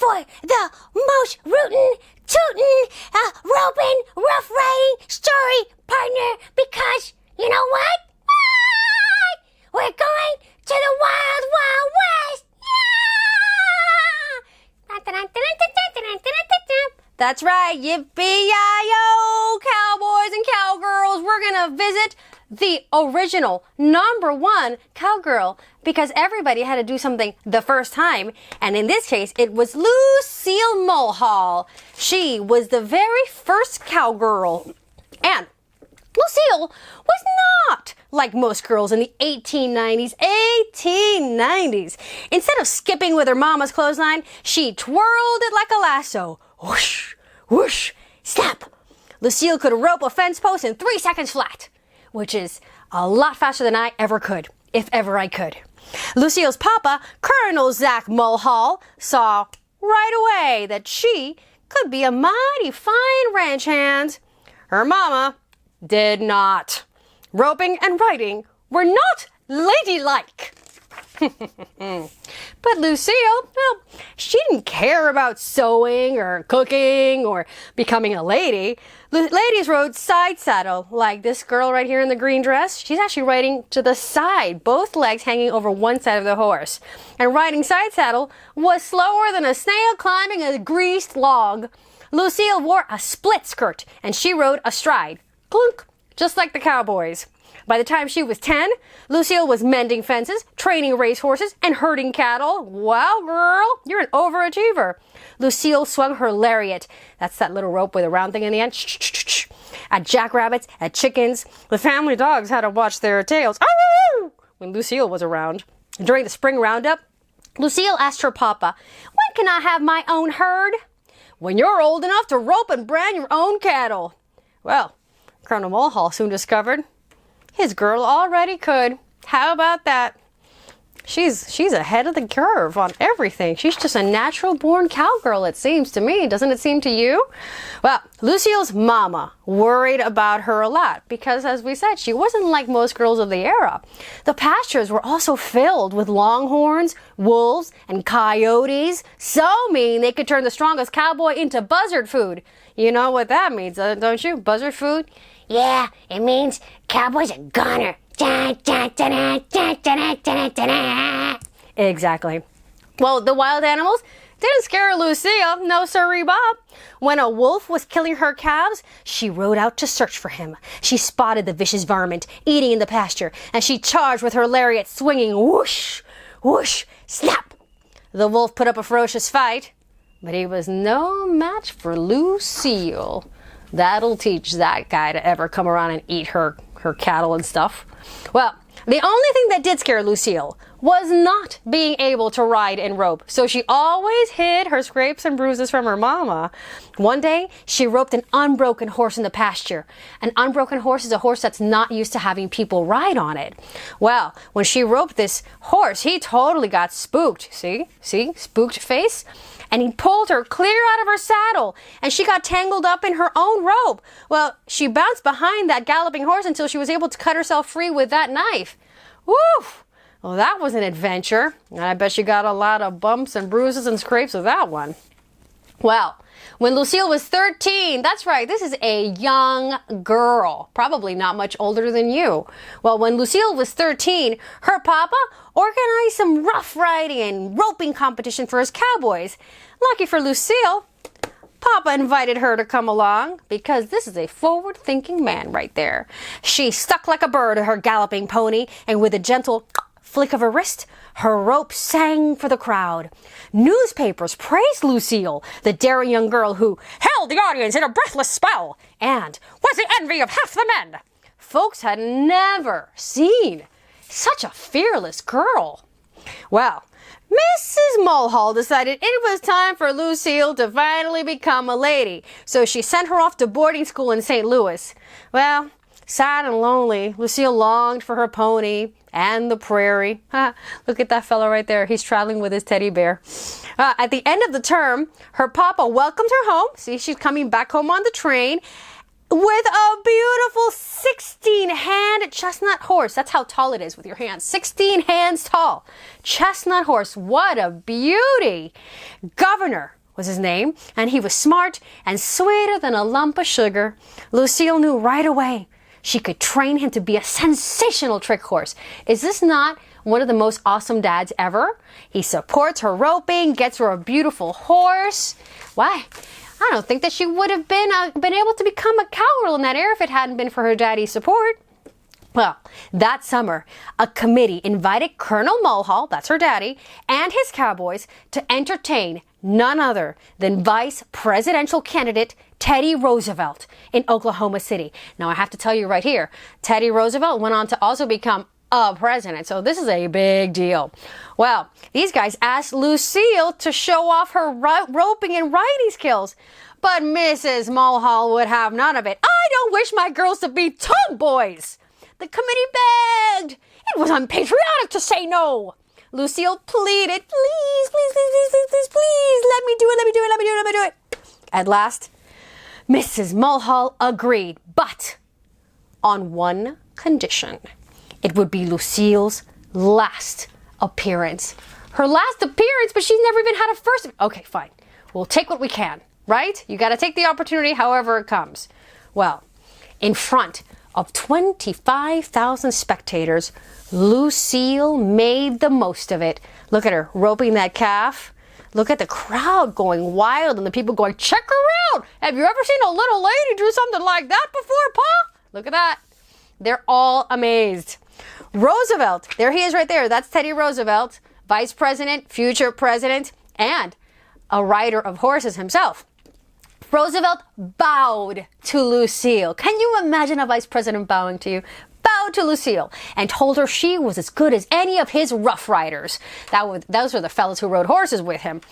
for the most rootin', tootin', roping, rough riding story partner because, you know what? We're going to the Wild Wild West! That's right, yippee-yi-yo, cowboys and cowgirls. We're gonna visit the original #1 cowgirl because everybody had to do something the first time. And in this case, it was Lucille Mulhall. She was the very first cowgirl. And Lucille was not like most girls in the 1890s. Instead of skipping with her mama's clothesline, she twirled it like a lasso. Whoosh, whoosh, snap. Lucille could rope a fence post in 3 seconds flat, which is a lot faster than I ever could, if ever I could. Lucille's papa, Colonel Zach Mulhall, saw right away that she could be a mighty fine ranch hand. Her mama did not. Roping and riding were not ladylike. But Lucille, well, she didn't care about sewing or cooking or becoming a lady. Ladies rode side saddle, like this girl right here in the green dress. She's actually riding to the side, both legs hanging over one side of the horse. And riding side saddle was slower than a snail climbing a greased log. Lucille wore a split skirt and she rode astride. Clunk, just like the cowboys. By the time she was 10, Lucille was mending fences, training racehorses, and herding cattle. Wow, girl, you're an overachiever. Lucille swung her lariat. That's that little rope with a round thing in the end. At jackrabbits, at chickens. The family dogs had to watch their tails when Lucille was around. During the spring roundup, Lucille asked her papa, "When can I have my own herd?" "When you're old enough to rope and brand your own cattle." Well, Colonel Mulhall soon discovered his girl already could. How about that? She's ahead of the curve on everything. She's just a natural born cowgirl, it seems to me. Doesn't it seem to you? Well, Lucille's mama worried about her a lot because, as we said, she wasn't like most girls of the era. The pastures were also filled with longhorns, wolves, and coyotes. So mean they could turn the strongest cowboy into buzzard food. You know what that means, don't you? Buzzard food? Yeah, it means cowboys are goner. Exactly. Well, the wild animals didn't scare Lucille, no sirree Bob. When a wolf was killing her calves, she rode out to search for him. She spotted the vicious varmint eating in the pasture, and she charged with her lariat, swinging whoosh, whoosh, snap. The wolf put up a ferocious fight, but he was no match for Lucille. That'll teach that guy to ever come around and eat her cattle and stuff. Well, the only thing that did scare Lucille was not being able to ride and rope, so she always hid her scrapes and bruises from her mama. One day, she roped an unbroken horse in the pasture. An unbroken horse is a horse that's not used to having people ride on it. Well, when she roped this horse, he totally got spooked. See, spooked face? And he pulled her clear out of her saddle, and she got tangled up in her own rope. Well, she bounced behind that galloping horse until she was able to cut herself free with that knife. Woof! Well, that was an adventure. And I bet she got a lot of bumps and bruises and scrapes with that one. Well, when Lucille was 13, that's right, this is a young girl, probably not much older than you. Well, when Lucille was 13, her papa organized some rough riding and roping competition for his cowboys. Lucky for Lucille, Papa invited her to come along because this is a forward-thinking man right there. She stuck like a bird to her galloping pony, and with a gentle flick of her wrist, her rope sang for the crowd. Newspapers praised Lucille, the daring young girl who held the audience in a breathless spell and was the envy of half the men. Folks had never seen such a fearless girl. Well, Mrs. Mulhall decided it was time for Lucille to finally become a lady, so she sent her off to boarding school in St. Louis. Well, sad and lonely, Lucille longed for her pony and the prairie. Look at that fellow right there. He's traveling with his teddy bear. At the end of the term, her papa welcomed her home. See, she's coming back home on the train with a beautiful 16-hand chestnut horse. That's how tall it is with your hands. 16 hands tall. Chestnut horse. What a beauty. Governor was his name, and he was smart and sweeter than a lump of sugar. Lucille knew right away she could train him to be a sensational trick horse. Is this not one of the most awesome dads ever? He supports her roping, gets her a beautiful horse. Why? I don't think that she would have been able to become a cowgirl in that era if it hadn't been for her daddy's support. Well, that summer, a committee invited Colonel Mulhall, that's her daddy, and his cowboys to entertain none other than vice presidential candidate Teddy Roosevelt in Oklahoma City. Now, I have to tell you right here, Teddy Roosevelt went on to also become a president, so this is a big deal. Well, these guys asked Lucille to show off her roping and riding skills, but Mrs. Mulhall would have none of it. I don't wish my girls to be tomboys. The committee begged. It was unpatriotic to say no. Lucille pleaded, please, please, please, please, please, please, please, let me do it, let me do it, let me do it, let me do it. At last, Mrs. Mulhall agreed, but on one condition. It would be Lucille's last appearance. Her last appearance, but she's never even had a first. Okay, fine. We'll take what we can, right? You got to take the opportunity however it comes. Well, in front of 25,000 spectators, Lucille made the most of it. Look at her roping that calf. Look at the crowd going wild and the people going, check her out. Have you ever seen a little lady do something like that before, Pa? Look at that. They're all amazed. Roosevelt, there he is right there. That's Teddy Roosevelt, vice president, future president, and a rider of horses himself. Roosevelt bowed to Lucille. Can you imagine a vice president bowing to you? Bowed to Lucille and told her she was as good as any of his rough riders. Those were the fellas who rode horses with him.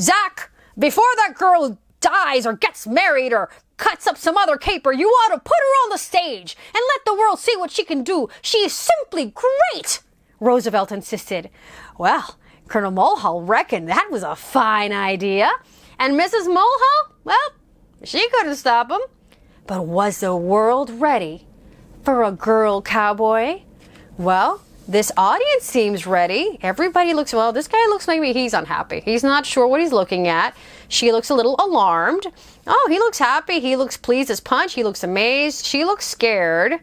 Zach, before that girl dies or gets married or cuts up some other caper, you ought to put her on the stage and let the world see what she can do. She is simply great, Roosevelt insisted. Well, Colonel Mulhall reckoned that was a fine idea. And Mrs. Mulhall, well, she couldn't stop him. But was the world ready for a girl cowboy? Well, this audience seems ready. Everybody looks, well, this guy looks maybe he's unhappy. He's not sure what he's looking at. She looks a little alarmed. Oh, he looks happy. He looks pleased as punch. He looks amazed. She looks scared.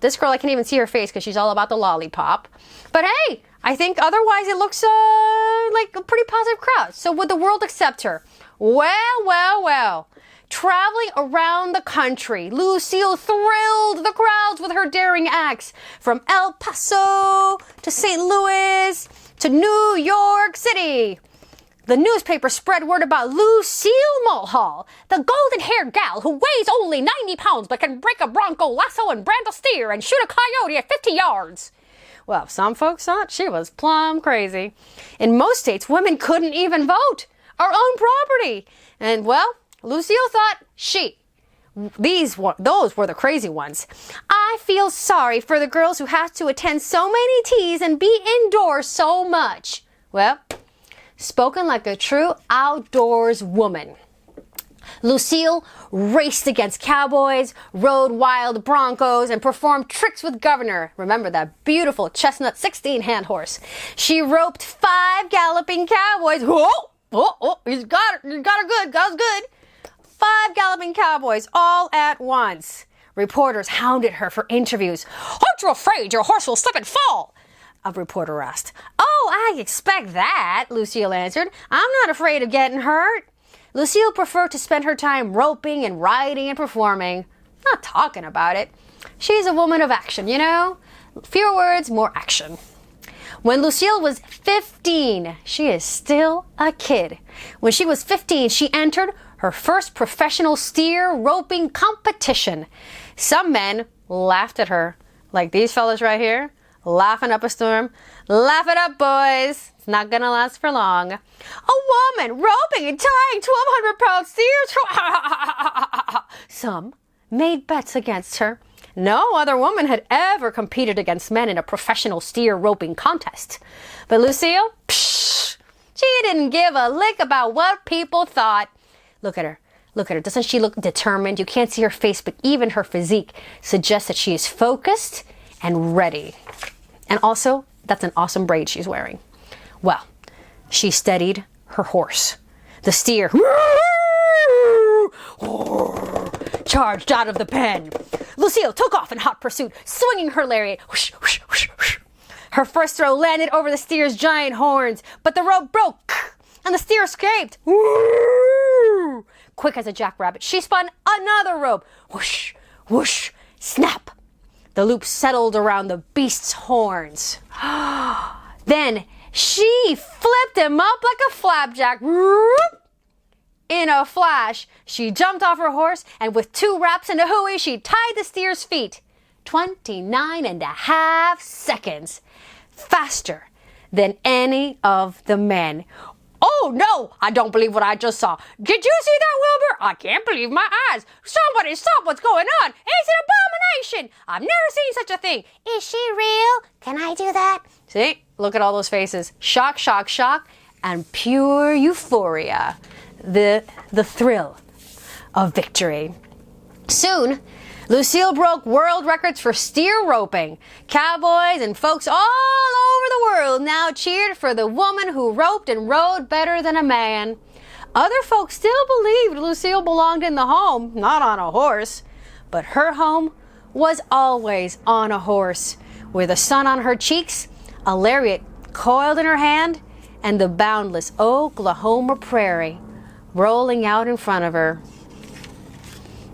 This girl, I can't even see her face because she's all about the lollipop. But hey, I think otherwise it looks like a pretty positive crowd. So would the world accept her? Well, well, well. Traveling around the country, Lucille thrilled the crowds with her daring acts. From El Paso to St. Louis to New York City. The newspaper spread word about Lucille Mulhall, the golden-haired gal who weighs only 90 pounds but can break a bronco, lasso, and brand a steer and shoot a coyote at 50 yards. Well, some folks thought she was plumb crazy. In most states, women couldn't even vote or own property. And, well, Lucille thought those were the crazy ones. I feel sorry for the girls who have to attend so many teas and be indoors so much. Well, spoken like a true outdoors woman. Lucille raced against cowboys, rode wild broncos, and performed tricks with Governor. Remember that beautiful chestnut 16-hand horse. She roped 5 galloping cowboys. He's got her good. That was good. 5 galloping cowboys all at once. Reporters hounded her for interviews. Aren't you afraid your horse will slip and fall? A reporter asked. Oh, I expect that, Lucille answered. I'm not afraid of getting hurt. Lucille preferred to spend her time roping and riding and performing, not talking about it. She's a woman of action, you know? Fewer words, more action. When Lucille was 15, she is still a kid. When she was 15, she entered her first professional steer roping competition. Some men laughed at her, like these fellas right here, laughing up a storm. Laugh it up, boys. It's not gonna last for long. A woman roping and tying 1,200-pound steers. Some made bets against her. No other woman had ever competed against men in a professional steer roping contest. But Lucille, she didn't give a lick about what people thought. Look at her. Look at her. Doesn't she look determined? You can't see her face, but even her physique suggests that she is focused and ready. And also, that's an awesome braid she's wearing. Well, she steadied her horse. The steer charged out of the pen. Lucille took off in hot pursuit, swinging her lariat. Whoosh, whoosh, whoosh, whoosh. Her first throw landed over the steer's giant horns, but the rope broke, and the steer escaped. Quick as a jackrabbit, she spun another rope. Whoosh, whoosh, snap. The loop settled around the beast's horns. Then she flipped him up like a flapjack. In a flash, she jumped off her horse, and with 2 raps and a hooey, she tied the steer's feet. 29.5 seconds. Faster than any of the men. Oh no, I don't believe what I just saw. Did you see that, Wilbur? I can't believe my eyes. Somebody stop what's going on. It's an abomination. I've never seen such a thing. Is she real? Can I do that? See, look at all those faces. Shock, shock, shock, and pure euphoria. The thrill of victory. Soon, Lucille broke world records for steer roping. Cowboys and folks all over the world now cheered for the woman who roped and rode better than a man. Other folks still believed Lucille belonged in the home, not on a horse. But her home was always on a horse, with the sun on her cheeks, a lariat coiled in her hand, and the boundless Oklahoma prairie rolling out in front of her.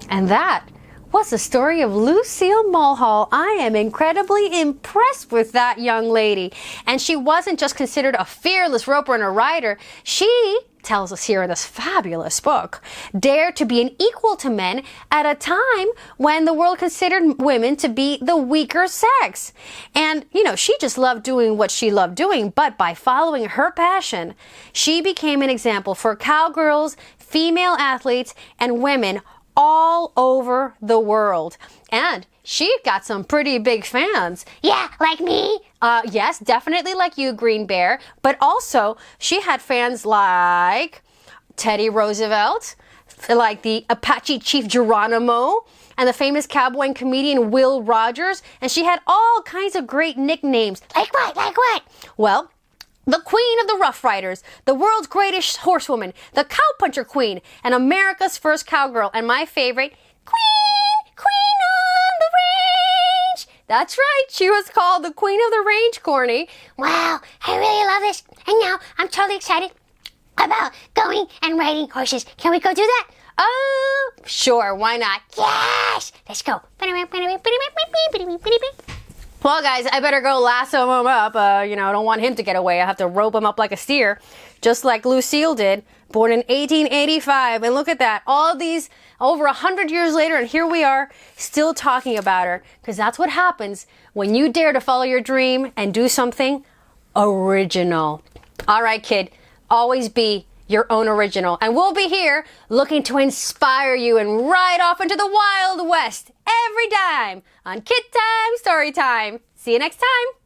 And that was the story of Lucille Mulhall. I am incredibly impressed with that young lady. And she wasn't just considered a fearless roper and a rider. She tells us here in this fabulous book, dared to be an equal to men at a time when the world considered women to be the weaker sex. And, she just loved doing what she loved doing, but by following her passion, she became an example for cowgirls, female athletes, and women all over the world. And she got some pretty big fans. Yeah, like me. Yes, definitely like you, Green Bear. But also, she had fans like Teddy Roosevelt, like the Apache Chief Geronimo, and the famous cowboy and comedian Will Rogers. And she had all kinds of great nicknames. Like what? Like what? Well, the Queen of the Rough Riders, the world's greatest horsewoman, the Cowpuncher Queen, and America's first cowgirl, and my favorite, Queen on the Range. That's right, she was called the Queen of the Range, Corny. Wow, I really love this. And now I'm totally excited about going and riding horses. Can we go do that? Oh, sure, why not? Yes! Let's go. Well, guys, I better go lasso him up. I don't want him to get away. I have to rope him up like a steer, just like Lucille did, born in 1885. And look at that, all these over 100 years later, and here we are still talking about her, because that's what happens when you dare to follow your dream and do something original. All right, kid, always be your own original. And we'll be here looking to inspire you and ride off into the Wild West every time on KidTime StoryTime. See you next time.